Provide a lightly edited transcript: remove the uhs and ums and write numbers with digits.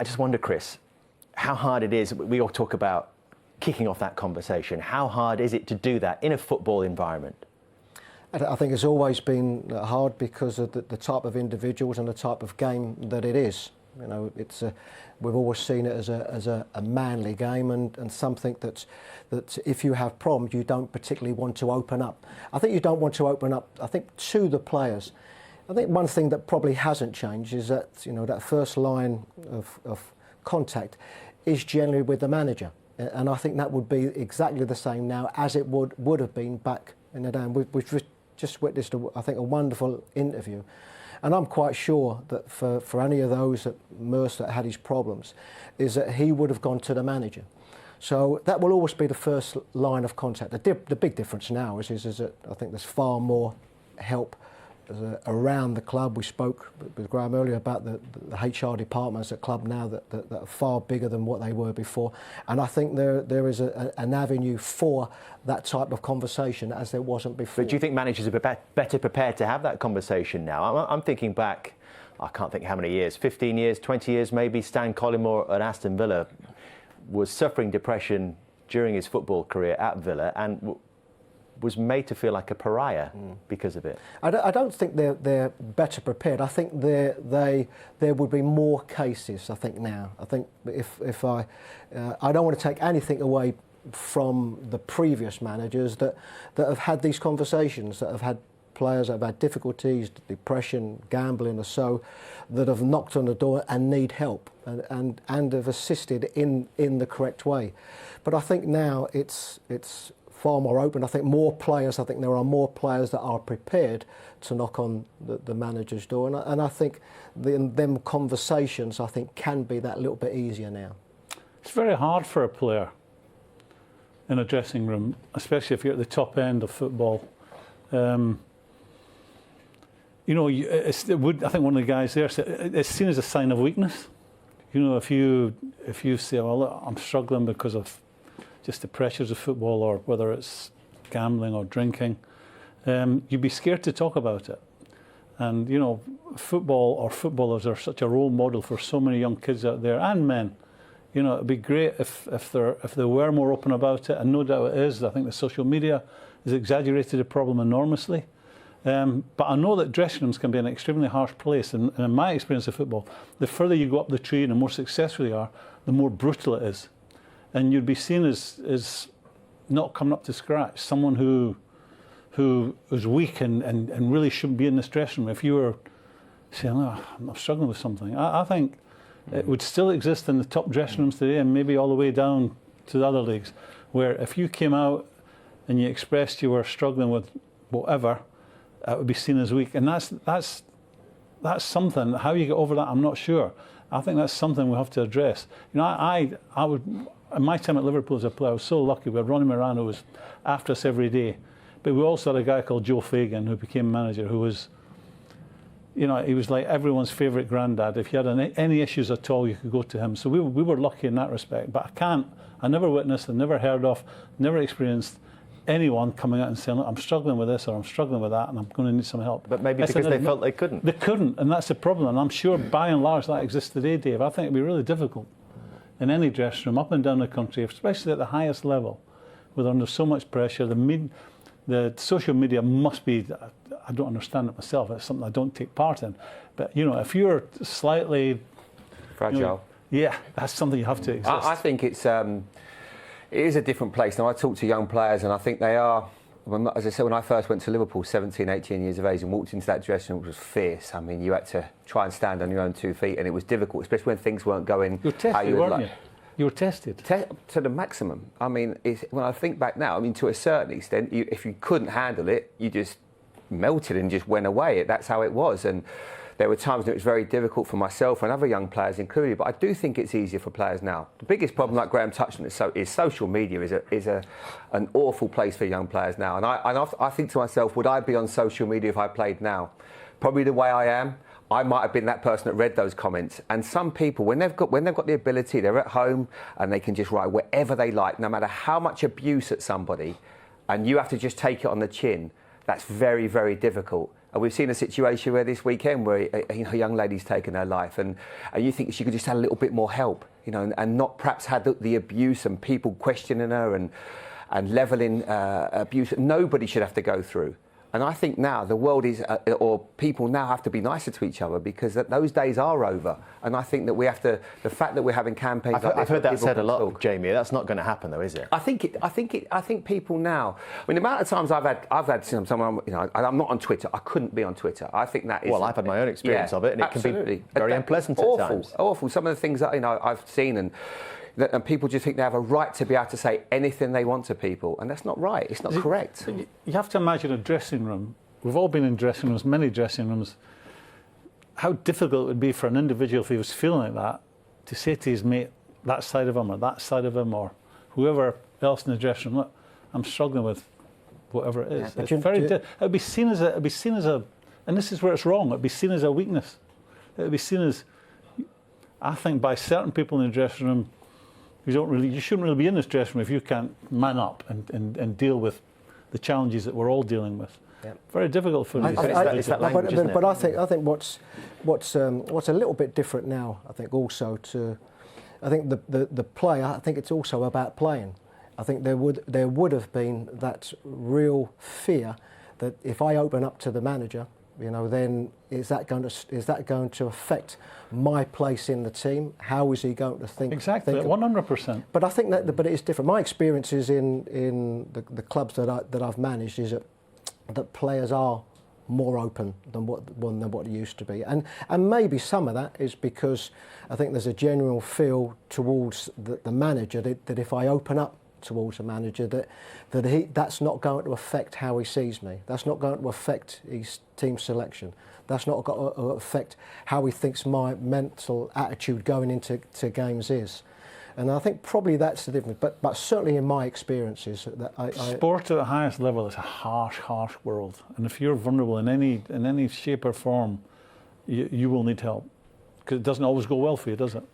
I just wonder, Chris, how hard it is. We all talk about kicking off that conversation. How hard is it to do that in a football environment? I think it's always been hard because of the type of individuals and the type of game that it is. You know, we've always seen it as a manly game and something that if you have problems, you don't particularly want to open up. I think you don't want to open up, I think, to the players. I think one thing that probably hasn't changed is that, you know, that first line of contact is generally with the manager. And I think that would be exactly the same now as it would have been back in the day. And we've just witnessed, I think, a wonderful interview. And I'm quite sure that for any of those at Mercer that had his problems, is that he would have gone to the manager. So that will always be the first line of contact. The big difference now is that I think there's far more help around the club. We spoke with Graeme earlier about the HR departments at club now that are far bigger than what they were before. And I think there is an avenue for that type of conversation as there wasn't before. But do you think managers are better prepared to have that conversation now? I'm thinking back, I can't think how many years, 15 years, 20 years maybe. Stan Collymore at Aston Villa was suffering depression during his football career at Villa and was made to feel like a pariah because of it. I don't think they're better prepared. I think there would be more cases. I think now. I think if I don't want to take anything away from the previous managers that have had these conversations, that have had players that have had difficulties, depression, gambling, or so, that have knocked on the door and need help and have assisted in the correct way. But I think now it's far more open. I think there are more players that are prepared to knock on the manager's door, and I think them conversations, I think, can be that little bit easier now. It's very hard for a player in a dressing room, especially if you're at the top end of football. You know, I think one of the guys there said it's seen as a sign of weakness. You know, if you say, well, look, I'm struggling because of just the pressures of football, or whether it's gambling or drinking, you'd be scared to talk about it. And, you know, football or footballers are such a role model for so many young kids out there, and men. You know, it'd be great if they were more open about it, and no doubt it is. I think the social media has exaggerated the problem enormously. But I know that dressing rooms can be an extremely harsh place, and in my experience of football, the further you go up the tree and the more successful you are, the more brutal it is. And you'd be seen as not coming up to scratch, someone who is weak and really shouldn't be in this dressing room. If you were saying, oh, I'm struggling with something, I think it would still exist in the top dressing rooms today, and maybe all the way down to the other leagues, where if you came out and you expressed you were struggling with whatever, that would be seen as weak. And that's something. How you get over that, I'm not sure. I think that's something we have to address. You know, I would. In my time at Liverpool as a player, I was so lucky. We had Ronnie Moran, who was after us every day. But we also had a guy called Joe Fagan, who became manager, who was, you know, he was like everyone's favourite granddad. If you had any issues at all, you could go to him. So we were lucky in that respect. But I never witnessed, I never heard of, never experienced anyone coming out and saying, look, I'm struggling with this or I'm struggling with that and I'm going to need some help. But maybe because they felt they couldn't. They couldn't, and that's the problem. And I'm sure by and large that exists today, Dave. I think it'd be really difficult in any dressing room up and down the country, especially at the highest level, where they're under so much pressure. The social media must be, I don't understand it myself, it's something I don't take part in. But, you know, if you're slightly fragile, you know, yeah, that's something you have to exist. I think it is a different place. Now, I talk to young players and I think they are, as I said, when I first went to Liverpool, 17, 18 years of age, and walked into that dressing room, it was fierce. I mean, you had to try and stand on your own 2 feet, and it was difficult, especially when things weren't going how you would like. You were tested. To the maximum. I mean, when I think back now, I mean, to a certain extent, if you couldn't handle it, you just melted and just went away. That's how it was. And there were times when it was very difficult for myself and other young players included, but I do think it's easier for players now. The biggest problem, like Graeme touched on, is social media is an awful place for young players now. And I think to myself, would I be on social media if I played now? Probably the way I am. I might have been that person that read those comments. And some people, when they've got the ability, they're at home and they can just write whatever they like, no matter how much abuse at somebody, and you have to just take it on the chin. That's very, very difficult. And we've seen a situation where this weekend where a young lady's taken her life, and you think she could just have a little bit more help, and not perhaps had the abuse and people questioning her and levelling abuse that nobody should have to go through. And I think now the world is, or people now have to be nicer to each other, because those days are over. And I think that we have to, the fact that we're having campaigns. I've heard that said a lot, Jamie. That's not going to happen, though, is it? I think people now. I mean, the amount of times I've had someone. I'm not on Twitter. I couldn't be on Twitter. I think that is. Well, I've had my own experience of it, and absolutely. It can be very unpleasant awful, at times. Awful. Some of the things that I've seen and people just think they have a right to be able to say anything they want to people, and that's not right. It's not correct. You have to imagine a dressing room. We've all been in dressing rooms, many dressing rooms. How difficult it would be for an individual, if he was feeling like that, to say to his mate, that side of him or that side of him, or whoever else in the dressing room, look, I'm struggling with whatever it is. It's very. It would be seen as a, and this is where it's wrong. It would be seen as a weakness. It would be seen as, I think, by certain people in the dressing room, you shouldn't really be in this dressing room if you can't man up and deal with the challenges that we're all dealing with. Yeah. Very difficult for me. It's that language, isn't it? But I think what's a little bit different now, I think also I think the player, I think it's also about playing. I think there would have been that real fear that if I open up to the manager, then is that going to affect my place in the team? How is he going to think? Exactly, 100%. But I think but it is different. My experiences in the clubs that I've managed is that players are more open than what it used to be, and maybe some of that is because I think there's a general feel towards the manager that if I open up towards a manager that's not going to affect how he sees me. That's not going to affect his team selection. That's not going to affect how he thinks my mental attitude going into games is. And I think probably that's the difference. But certainly in my experiences, sport at the highest level is a harsh world. And if you're vulnerable in any shape or form, you will need help, because it doesn't always go well for you, does it?